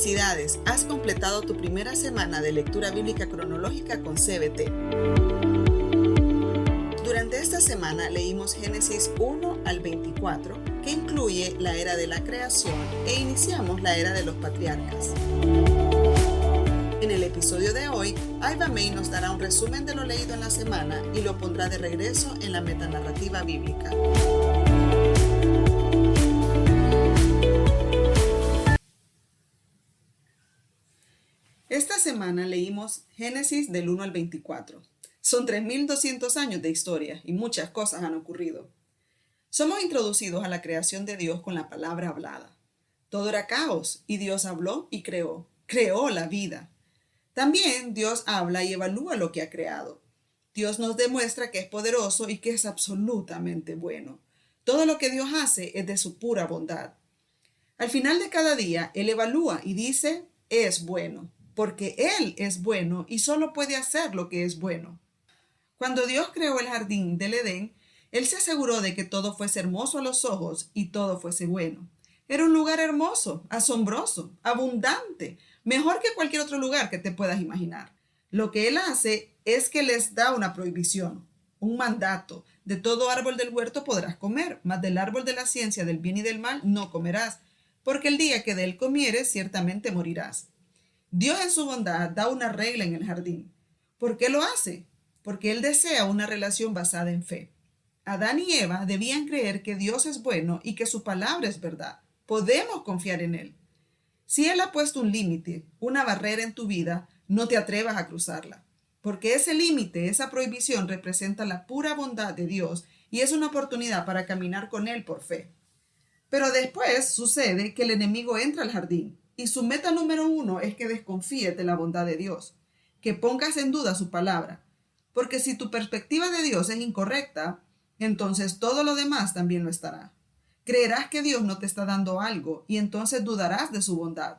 Felicidades, has completado tu primera semana de lectura bíblica cronológica con CBT. Durante esta semana leímos Génesis 1 al 24, que incluye la era de la creación, e iniciamos la era de los patriarcas. En el episodio de hoy, Aiva May nos dará un resumen de lo leído en la semana y lo pondrá de regreso en la metanarrativa bíblica. Esta semana leímos Génesis del 1 al 24. Son 3.200 años de historia y muchas cosas han ocurrido. Somos introducidos a la creación de Dios con la palabra hablada. Todo era caos y Dios habló y creó. Creó la vida. También Dios habla y evalúa lo que ha creado. Dios nos demuestra que es poderoso y que es absolutamente bueno. Todo lo que Dios hace es de su pura bondad. Al final de cada día, Él evalúa y dice, es bueno. Porque Él es bueno y solo puede hacer lo que es bueno. Cuando Dios creó el jardín del Edén, Él se aseguró de que todo fuese hermoso a los ojos y todo fuese bueno. Era un lugar hermoso, asombroso, abundante, mejor que cualquier otro lugar que te puedas imaginar. Lo que Él hace es que les da una prohibición, un mandato. De todo árbol del huerto podrás comer, mas del árbol de la ciencia del bien y del mal no comerás, porque el día que de él comieres ciertamente morirás. Dios en su bondad da una regla en el jardín. ¿Por qué lo hace? Porque Él desea una relación basada en fe. Adán y Eva debían creer que Dios es bueno y que su palabra es verdad. Podemos confiar en Él. Si Él ha puesto un límite, una barrera en tu vida, no te atrevas a cruzarla. Porque ese límite, esa prohibición representa la pura bondad de Dios y es una oportunidad para caminar con Él por fe. Pero después sucede que el enemigo entra al jardín. Y su meta número 1 es que desconfíes de la bondad de Dios, que pongas en duda su palabra. Porque si tu perspectiva de Dios es incorrecta, entonces todo lo demás también lo estará. Creerás que Dios no te está dando algo y entonces dudarás de su bondad.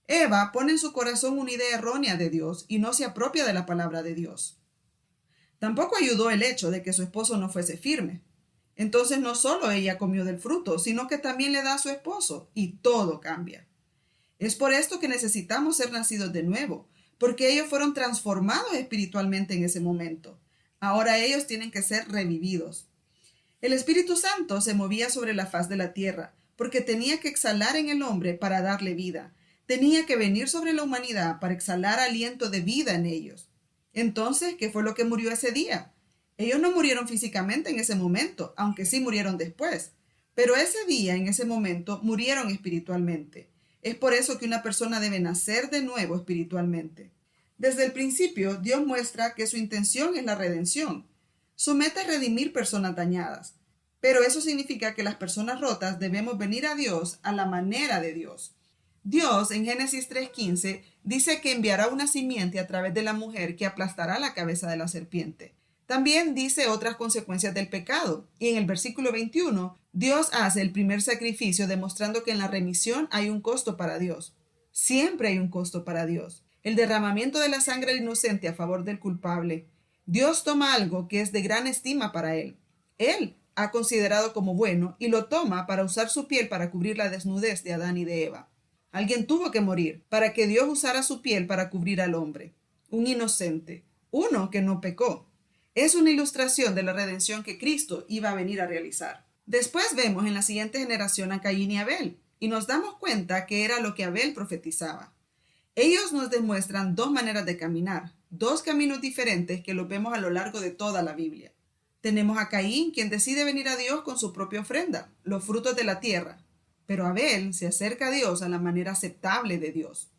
Eva pone en su corazón una idea errónea de Dios y no se apropia de la palabra de Dios. Tampoco ayudó el hecho de que su esposo no fuese firme. Entonces no solo ella comió del fruto, sino que también le da a su esposo y todo cambia. Es por esto que necesitamos ser nacidos de nuevo, porque ellos fueron transformados espiritualmente en ese momento. Ahora ellos tienen que ser revividos. El Espíritu Santo se movía sobre la faz de la tierra, porque tenía que exhalar en el hombre para darle vida. Tenía que venir sobre la humanidad para exhalar aliento de vida en ellos. Entonces, ¿qué fue lo que murió ese día? Ellos no murieron físicamente en ese momento, aunque sí murieron después. Pero ese día, en ese momento, murieron espiritualmente. Es por eso que una persona debe nacer de nuevo espiritualmente. Desde el principio, Dios muestra que su intención es la redención. Su meta es redimir personas dañadas. Pero eso significa que las personas rotas debemos venir a Dios a la manera de Dios. Dios, en Génesis 3:15, dice que enviará una simiente a través de la mujer que aplastará la cabeza de la serpiente. También dice otras consecuencias del pecado. Y en el versículo 21, Dios hace el primer sacrificio demostrando que en la remisión hay un costo para Dios. Siempre hay un costo para Dios. El derramamiento de la sangre del inocente a favor del culpable. Dios toma algo que es de gran estima para Él. Él ha considerado como bueno y lo toma para usar su piel para cubrir la desnudez de Adán y de Eva. Alguien tuvo que morir para que Dios usara su piel para cubrir al hombre. Un inocente. Uno que no pecó. Es una ilustración de la redención que Cristo iba a venir a realizar. Después vemos en la siguiente generación a Caín y Abel, y nos damos cuenta que era lo que Abel profetizaba. Ellos nos demuestran dos maneras de caminar, dos caminos diferentes que los vemos a lo largo de toda la Biblia. Tenemos a Caín, quien decide venir a Dios con su propia ofrenda, los frutos de la tierra. Pero Abel se acerca a Dios a la manera aceptable de Dios.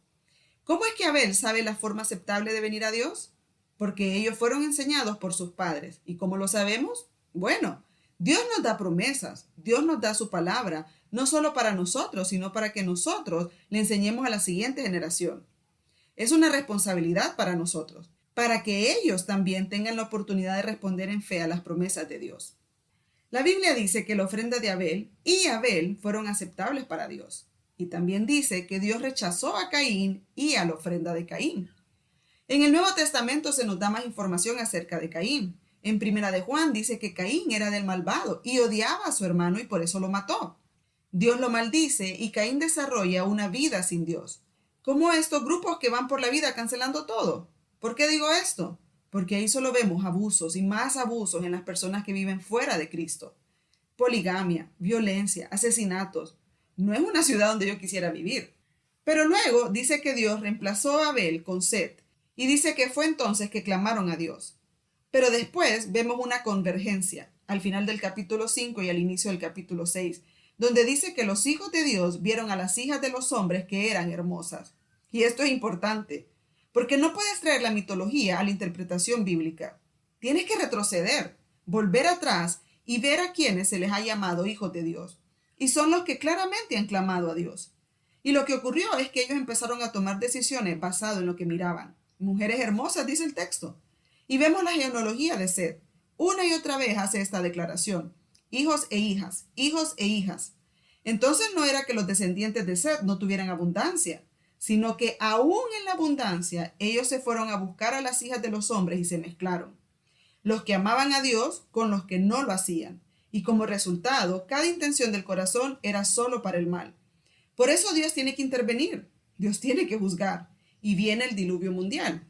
¿Cómo es que Abel sabe la forma aceptable de venir a Dios? Porque ellos fueron enseñados por sus padres. ¿Y cómo lo sabemos? Bueno, Dios nos da promesas, Dios nos da su palabra, no solo para nosotros, sino para que nosotros le enseñemos a la siguiente generación. Es una responsabilidad para nosotros, para que ellos también tengan la oportunidad de responder en fe a las promesas de Dios. La Biblia dice que la ofrenda de Abel y Abel fueron aceptables para Dios. Y también dice que Dios rechazó a Caín y a la ofrenda de Caín. En el Nuevo Testamento se nos da más información acerca de Caín. En Primera de Juan dice que Caín era del malvado y odiaba a su hermano y por eso lo mató. Dios lo maldice y Caín desarrolla una vida sin Dios. como estos grupos que van por la vida cancelando todo. ¿Por qué digo esto? Porque ahí solo vemos abusos y más abusos en las personas que viven fuera de Cristo. Poligamia, violencia, asesinatos. No es una ciudad donde yo quisiera vivir. Pero luego dice que Dios reemplazó a Abel con Set y dice que fue entonces que clamaron a Dios. Pero después vemos una convergencia al final del capítulo 5 y al inicio del capítulo 6, donde dice que los hijos de Dios vieron a las hijas de los hombres que eran hermosas. Y esto es importante, porque no puedes traer la mitología a la interpretación bíblica. Tienes que retroceder, volver atrás y ver a quienes se les ha llamado hijos de Dios. Y son los que claramente han clamado a Dios. Y lo que ocurrió es que ellos empezaron a tomar decisiones basado en lo que miraban. Mujeres hermosas, dice el texto. Y vemos la genealogía de Set. Una y otra vez hace esta declaración. Hijos e hijas, hijos e hijas. Entonces no era que los descendientes de Set no tuvieran abundancia, sino que aún en la abundancia ellos se fueron a buscar a las hijas de los hombres y se mezclaron. Los que amaban a Dios con los que no lo hacían. Y como resultado, cada intención del corazón era solo para el mal. Por eso Dios tiene que intervenir, Dios tiene que juzgar, y viene el diluvio mundial.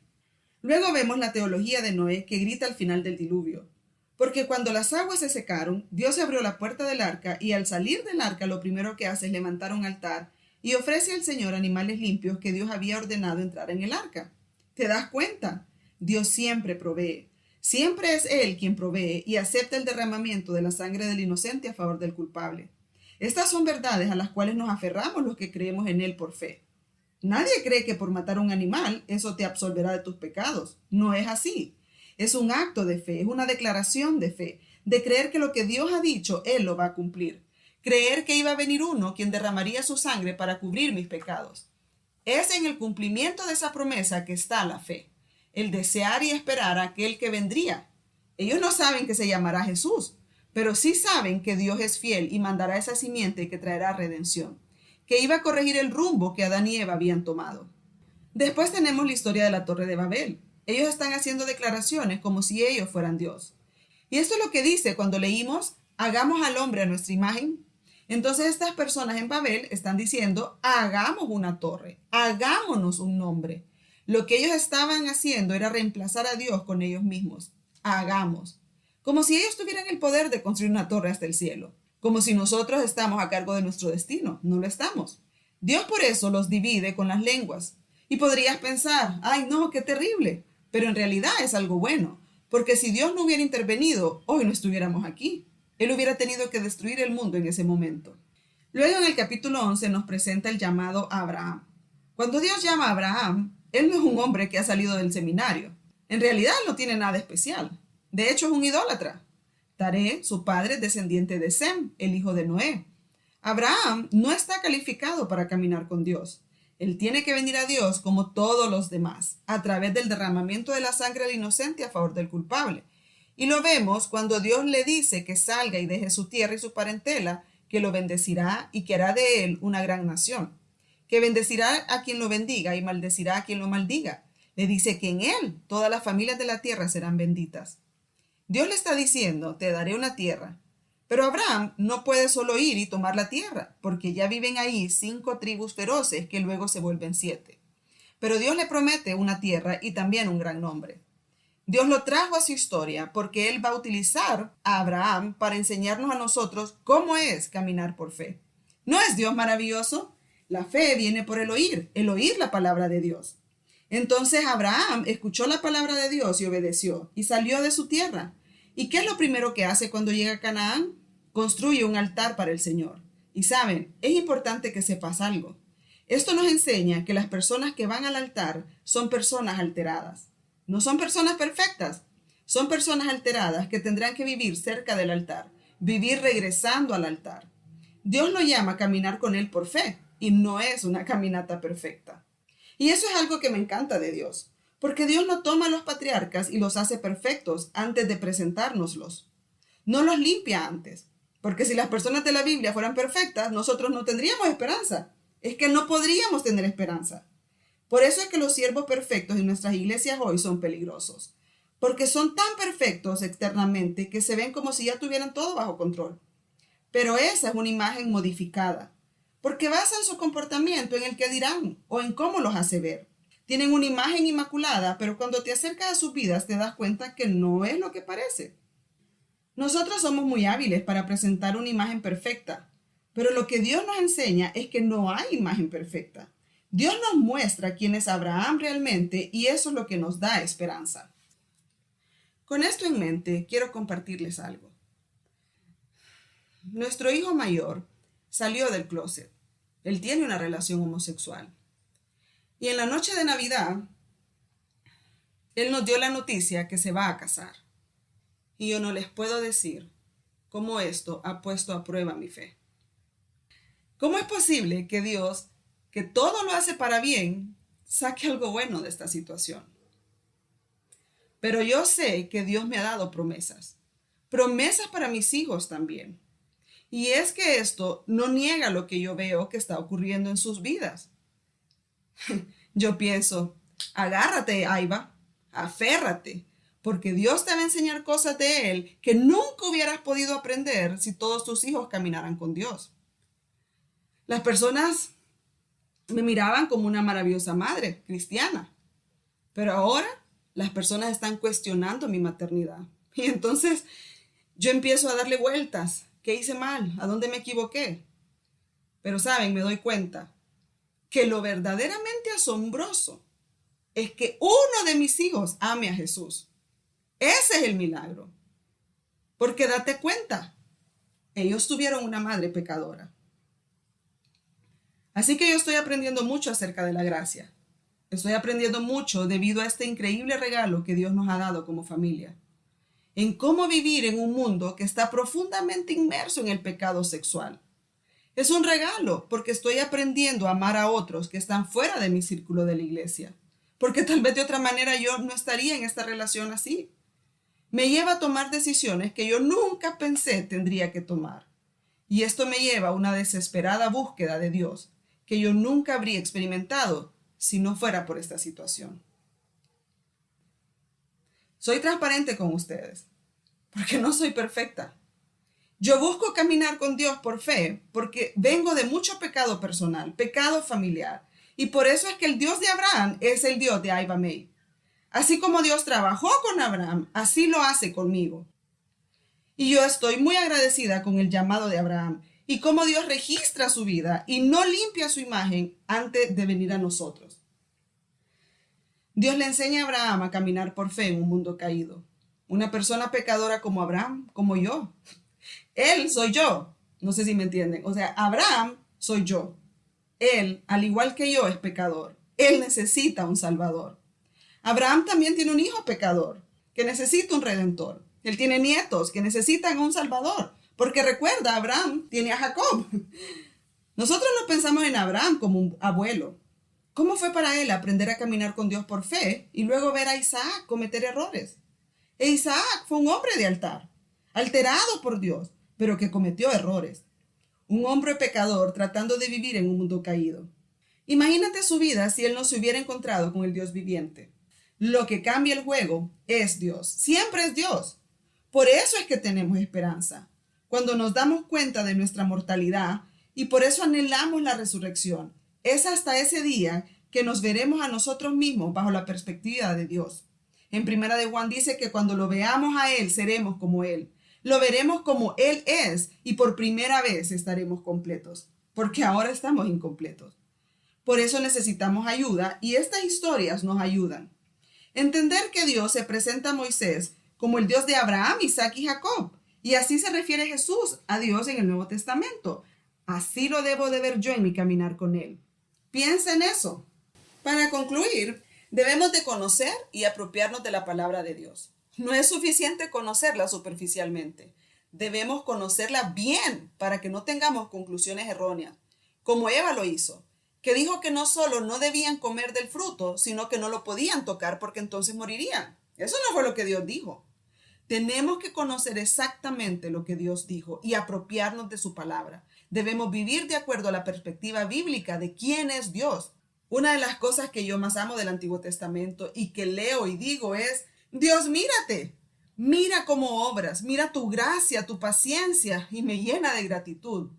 Luego vemos la teología de Noé que grita al final del diluvio. Porque cuando las aguas se secaron, Dios abrió la puerta del arca y al salir del arca lo primero que hace es levantar un altar y ofrece al Señor animales limpios que Dios había ordenado entrar en el arca. ¿Te das cuenta? Dios siempre provee. Siempre es Él quien provee y acepta el derramamiento de la sangre del inocente a favor del culpable. Estas son verdades a las cuales nos aferramos los que creemos en Él por fe. Nadie cree que por matar a un animal eso te absolverá de tus pecados. No es así. Es un acto de fe, es una declaración de fe, de creer que lo que Dios ha dicho, Él lo va a cumplir. Creer que iba a venir uno quien derramaría su sangre para cubrir mis pecados. Es en el cumplimiento de esa promesa que está la fe, el desear y esperar a aquel que vendría. Ellos no saben que se llamará Jesús, pero sí saben que Dios es fiel y mandará esa simiente que traerá redención, que iba a corregir el rumbo que Adán y Eva habían tomado. Después tenemos la historia de la Torre de Babel. Ellos están haciendo declaraciones como si ellos fueran Dios. Y esto es lo que dice cuando leímos, hagamos al hombre a nuestra imagen. Entonces estas personas en Babel están diciendo, hagamos una torre, hagámonos un nombre. Lo que ellos estaban haciendo era reemplazar a Dios con ellos mismos. Hagamos. Como si ellos tuvieran el poder de construir una torre hasta el cielo. Como si nosotros estamos a cargo de nuestro destino. No lo estamos. Dios por eso los divide con las lenguas. Y podrías pensar, ay no, qué terrible. Pero en realidad es algo bueno. Porque si Dios no hubiera intervenido, hoy no estuviéramos aquí. Él hubiera tenido que destruir el mundo en ese momento. Luego en el capítulo 11 nos presenta el llamado a Abraham. Cuando Dios llama a Abraham, él no es un hombre que ha salido del seminario. En realidad no tiene nada especial. De hecho es un idólatra. Taré, su padre, es descendiente de Sem, el hijo de Noé. Abraham no está calificado para caminar con Dios. Él tiene que venir a Dios como todos los demás, a través del derramamiento de la sangre del inocente a favor del culpable. Y lo vemos cuando Dios le dice que salga y deje su tierra y su parentela, que lo bendecirá y que hará de él una gran nación. Que bendecirá a quien lo bendiga y maldecirá a quien lo maldiga. Le dice que en él todas las familias de la tierra serán benditas. Dios le está diciendo, te daré una tierra. Pero Abraham no puede solo ir y tomar la tierra, porque ya viven ahí 5 tribus feroces que luego se vuelven 7. Pero Dios le promete una tierra y también un gran nombre. Dios lo trajo a su historia porque Él va a utilizar a Abraham para enseñarnos a nosotros cómo es caminar por fe. ¿No es Dios maravilloso? La fe viene por el oír la palabra de Dios. Entonces Abraham escuchó la palabra de Dios y obedeció, y salió de su tierra. ¿Y qué es lo primero que hace cuando llega a Canaán? Construye un altar para el Señor. Y saben, es importante que sepas algo. Esto nos enseña que las personas que van al altar son personas alteradas. No son personas perfectas, son personas alteradas que tendrán que vivir cerca del altar, vivir regresando al altar. Dios lo llama a caminar con Él por fe, y no es una caminata perfecta. Y eso es algo que me encanta de Dios, porque Dios no toma a los patriarcas y los hace perfectos antes de presentárnoslos. No los limpia antes, porque si las personas de la Biblia fueran perfectas, nosotros no tendríamos esperanza. Es que no podríamos tener esperanza. Por eso es que los siervos perfectos en nuestras iglesias hoy son peligrosos, porque son tan perfectos externamente que se ven como si ya tuvieran todo bajo control. Pero esa es una imagen modificada. porque basan su comportamiento en el que dirán o en cómo los hace ver. Tienen una imagen inmaculada, pero cuando te acercas a sus vidas te das cuenta que no es lo que parece. Nosotros somos muy hábiles para presentar una imagen perfecta, pero lo que Dios nos enseña es que no hay imagen perfecta. Dios nos muestra quién es Abraham realmente y eso es lo que nos da esperanza. Con esto en mente, quiero compartirles algo. Nuestro hijo mayor salió del closet. Él tiene una relación homosexual. Y en la noche de Navidad, él nos dio la noticia que se va a casar. Y yo no les puedo decir cómo esto ha puesto a prueba mi fe. ¿Cómo es posible que Dios, que todo lo hace para bien, saque algo bueno de esta situación? Pero yo sé que Dios me ha dado promesas. Promesas para mis hijos también. Y es que esto no niega lo que yo veo que está ocurriendo en sus vidas. Yo pienso, agárrate, Aiva, aférrate, porque Dios te va a enseñar cosas de Él que nunca hubieras podido aprender si todos tus hijos caminaran con Dios. Las personas me miraban como una maravillosa madre cristiana, pero ahora las personas están cuestionando mi maternidad. Y entonces yo empiezo a darle vueltas. ¿Qué hice mal? ¿A dónde me equivoqué? Pero saben, me doy cuenta que lo verdaderamente asombroso es que uno de mis hijos ame a Jesús. Ese es el milagro. Porque date cuenta, ellos tuvieron una madre pecadora. Así que yo estoy aprendiendo mucho acerca de la gracia. Estoy aprendiendo mucho debido a este increíble regalo que Dios nos ha dado como familia. En cómo vivir en un mundo que está profundamente inmerso en el pecado sexual. Es un regalo porque estoy aprendiendo a amar a otros que están fuera de mi círculo de la iglesia. Porque tal vez de otra manera yo no estaría en esta relación así. Me lleva a tomar decisiones que yo nunca pensé tendría que tomar. Y esto me lleva a una desesperada búsqueda de Dios que yo nunca habría experimentado si no fuera por esta situación. Soy transparente con ustedes, porque no soy perfecta. Yo busco caminar con Dios por fe, porque vengo de mucho pecado personal, pecado familiar, y por eso es que el Dios de Abraham es el Dios de Aiva May. Así como Dios trabajó con Abraham, así lo hace conmigo. Y yo estoy muy agradecida con el llamado de Abraham y cómo Dios registra su vida y no limpia su imagen antes de venir a nosotros. Dios le enseña a Abraham a caminar por fe en un mundo caído. Una persona pecadora como Abraham, como yo. Él soy yo. No sé si me entienden. O sea, Abraham soy yo. Él, al igual que yo, es pecador. Él necesita un salvador. Abraham también tiene un hijo pecador que necesita un redentor. Él tiene nietos que necesitan un salvador. Porque recuerda, Abraham tiene a Jacob. Nosotros no pensamos en Abraham como un abuelo. ¿Cómo fue para él aprender a caminar con Dios por fe y luego ver a Isaac cometer errores? E Isaac fue un hombre de altar, alterado por Dios, pero que cometió errores. Un hombre pecador tratando de vivir en un mundo caído. Imagínate su vida si él no se hubiera encontrado con el Dios viviente. Lo que cambia el juego es Dios. Siempre es Dios. Por eso es que tenemos esperanza. Cuando nos damos cuenta de nuestra mortalidad y por eso anhelamos la resurrección. Es hasta ese día que nos veremos a nosotros mismos bajo la perspectiva de Dios. En Primera de Juan dice que cuando lo veamos a Él, seremos como Él. Lo veremos como Él es y por primera vez estaremos completos, porque ahora estamos incompletos. Por eso necesitamos ayuda y estas historias nos ayudan. Entender que Dios se presenta a Moisés como el Dios de Abraham, Isaac y Jacob. Y así se refiere Jesús a Dios en el Nuevo Testamento. Así lo debo de ver yo en mi caminar con Él. Piensa en eso. Para concluir, debemos de conocer y apropiarnos de la palabra de Dios. No es suficiente conocerla superficialmente. Debemos conocerla bien para que no tengamos conclusiones erróneas, como Eva lo hizo, que dijo que no solo no debían comer del fruto, sino que no lo podían tocar porque entonces morirían. Eso no fue lo que Dios dijo. Tenemos que conocer exactamente lo que Dios dijo y apropiarnos de su palabra. Debemos vivir de acuerdo a la perspectiva bíblica de quién es Dios. Una de las cosas que yo más amo del Antiguo Testamento y que leo y digo es, Dios, mírate, mira cómo obras, mira tu gracia, tu paciencia y me llena de gratitud.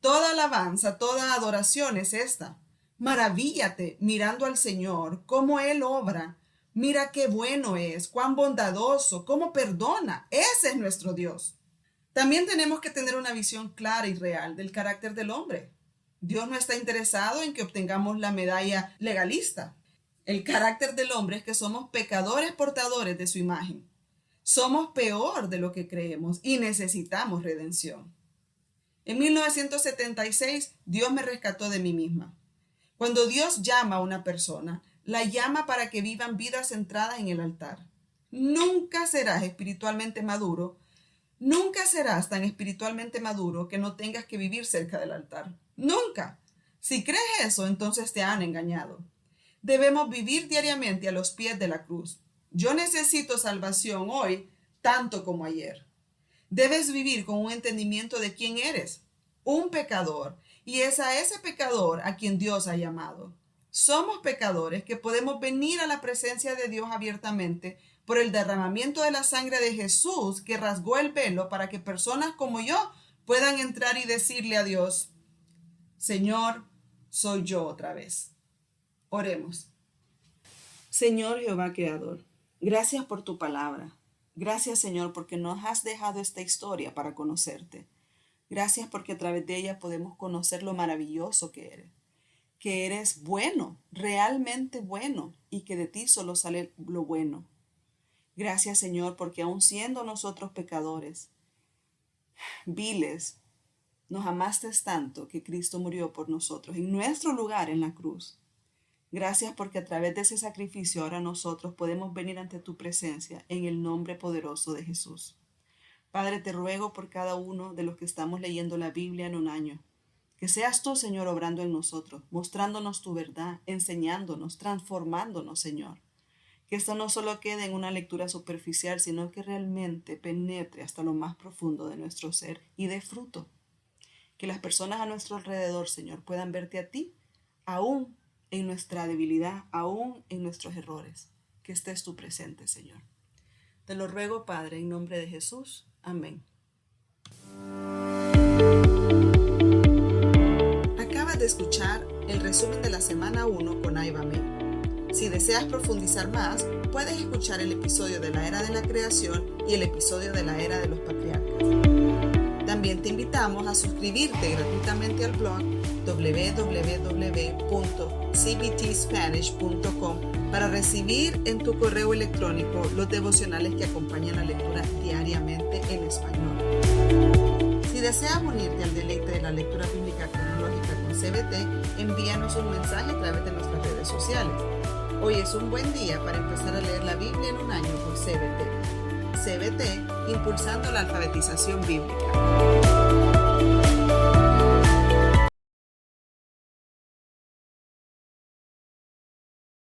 Toda alabanza, toda adoración es esta. Maravíllate mirando al Señor, cómo Él obra. Mira qué bueno es, cuán bondadoso, cómo perdona. Ese es nuestro Dios. También tenemos que tener una visión clara y real del carácter del hombre. Dios no está interesado en que obtengamos la medalla legalista. El carácter del hombre es que somos pecadores portadores de su imagen. Somos peor de lo que creemos y necesitamos redención. En 1976, Dios me rescató de mí misma. Cuando Dios llama a una persona, la llama para que vivan vidas centradas en el altar. Nunca serás espiritualmente maduro. Nunca serás tan espiritualmente maduro que no tengas que vivir cerca del altar. Nunca. Si crees eso, entonces te han engañado. Debemos vivir diariamente a los pies de la cruz. Yo necesito salvación hoy tanto como ayer. Debes vivir con un entendimiento de quién eres, un pecador, y es a ese pecador a quien Dios ha llamado. Somos pecadores que podemos venir a la presencia de Dios abiertamente por el derramamiento de la sangre de Jesús que rasgó el velo para que personas como yo puedan entrar y decirle a Dios: Señor, soy yo otra vez. Oremos. Señor Jehová Creador, gracias por tu palabra. Gracias, Señor, porque nos has dejado esta historia para conocerte. Gracias porque a través de ella podemos conocer lo maravilloso que eres bueno, realmente bueno, y que de ti solo sale lo bueno. Gracias, Señor, porque aun siendo nosotros pecadores, viles, nos amaste tanto que Cristo murió por nosotros en nuestro lugar en la cruz. Gracias porque a través de ese sacrificio ahora nosotros podemos venir ante tu presencia en el nombre poderoso de Jesús. Padre, te ruego por cada uno de los que estamos leyendo la Biblia en un año. Que seas tú, Señor, obrando en nosotros, mostrándonos tu verdad, enseñándonos, transformándonos, Señor. Que esto no solo quede en una lectura superficial, sino que realmente penetre hasta lo más profundo de nuestro ser y dé fruto. Que las personas a nuestro alrededor, Señor, puedan verte a ti, aún en nuestra debilidad, aún en nuestros errores. Que estés tú presente, Señor. Te lo ruego, Padre, en nombre de Jesús. Amén. Acabas de escuchar el resumen de la semana 1 con Aiva May. Si deseas profundizar más, puedes escuchar el episodio de la Era de la Creación y el episodio de la Era de los Patriarcas. También te invitamos a suscribirte gratuitamente al blog www.cbtspanish.com para recibir en tu correo electrónico los devocionales que acompañan la lectura diariamente en español. Si deseas unirte al deleite de la lectura bíblica cronológica con CBT, envíanos un mensaje a través de nuestras redes sociales. Hoy es un buen día para empezar a leer la Biblia en un año con CBT. CBT, impulsando la alfabetización bíblica.